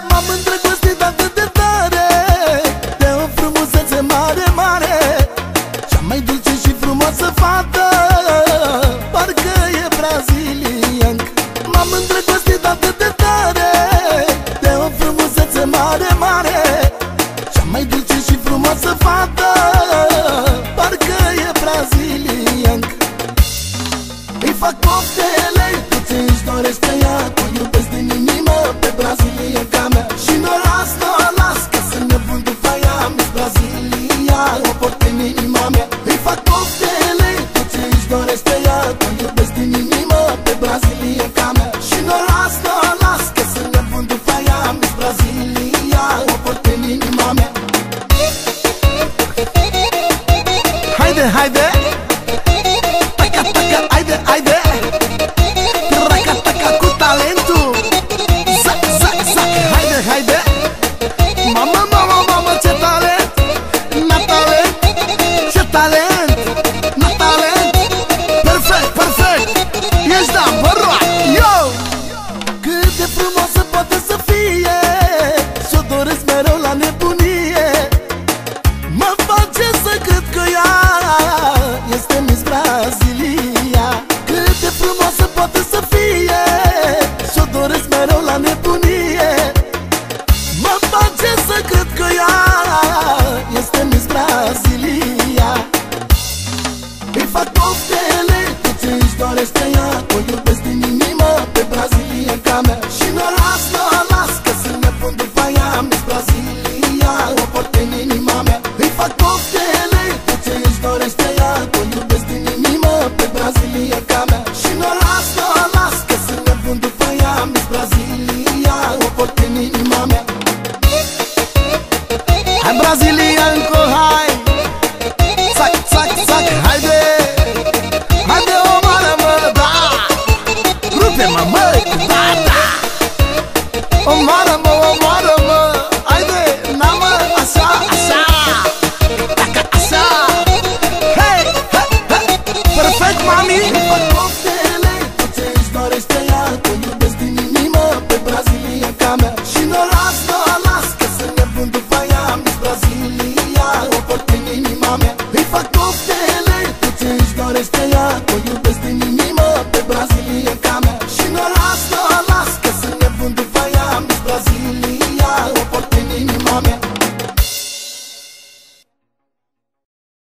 M-am îndrăgostit atât de tare de o frumusețe mare, mare. Cea mai dulce și frumoasă fată, parcă e braziliancă. M-am îndrăgostit atât de tare de o frumusețe mare, mare. Cea mai dulce și frumoasă fată, parcă e braziliancă. Îi fac poftele, tu ți-și dorește ea, tu iubesc din inimă pe brazilianca mea. Și noras, las, că sunt nebun după ea, Miss Brazilia, o port în inima mea. Îi fac poftele, tu ți-și dorește ea, tu iubesc din inimă pe brazilianca mea. Și noras, las, că sunt nebun după ea, Miss Brazilia, o port în inima mea. Haide, haide! Taca, taca, haide, haide! Taca, taca, cu talentul! Zac, zac, zac, haide, haide! Mama, mama, mama, ce talent! Na talent! Ce talent! Na talent! Perfect, perfect! Ești da, bărua! Yo! Cât de frumoasă poate să fie, și-o doresc mereu la nebunie. Mă face să cred că ea este Miss Brazilia. Cât de frumoasă poate să fie, și-o doresc mereu la nebunie. Mă face să cred că ea este Miss Brazilia. Îi fac poftele, tu ți-și dorește ea, o iubesc din inimă pe brazilianca mea. Și noras, las, că sunt nebun după ea, Miss Brazilia, o port în inima mea. Îi fac poftele, tu ți-și dorește ea, o iubesc din inimă pe brazilianca mea. Și noras, las, că sunt nebun după ea, Miss Brazilia, o port în inima mea. Hai brazilianco, hai! Zac, zac, zac, haide! Haide, omoară, mă, da! Rupe-mă, măi, da, da! Omoară, mă, haide! Na, mă, așa, așa! Taca, așa! Hei, hei, hei! Perfect, mami! Îi fac poftele, tu ți-și dorește ea, tu iubesc din inimă pe brazilianca mea. Și noras, las, că sunt nebun după ea, Miss Brazilia, o port în inima mea. Îi fac poftele, tu ți-și dorește ea, tu iubesc